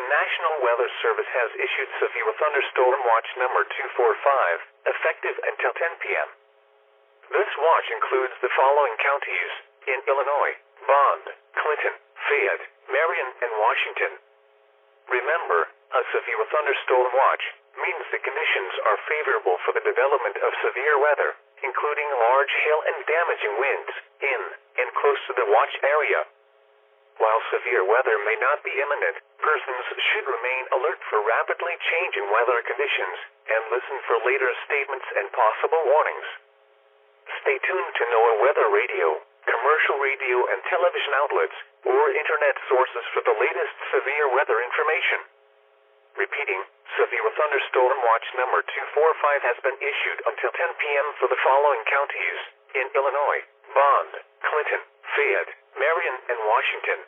National Weather Service has issued severe thunderstorm watch number 245, effective until 10 p.m. This watch includes the following counties in Illinois: Bond, Clinton, Fayette, Marion, and Washington. Remember, a severe thunderstorm watch means the conditions are favorable for the development of severe weather, including large hail and damaging winds, in and close to the watch area. While severe weather may not be imminent, persons should remain alert for rapidly changing weather conditions, and listen for later statements and possible warnings. Stay tuned to NOAA weather radio, commercial radio and television outlets, or internet sources for the latest severe weather information. Repeating, severe thunderstorm watch number 245 has been issued until 10 p.m. for the following counties in Illinois: Bond, Clinton, Fayette, Marion, and Washington.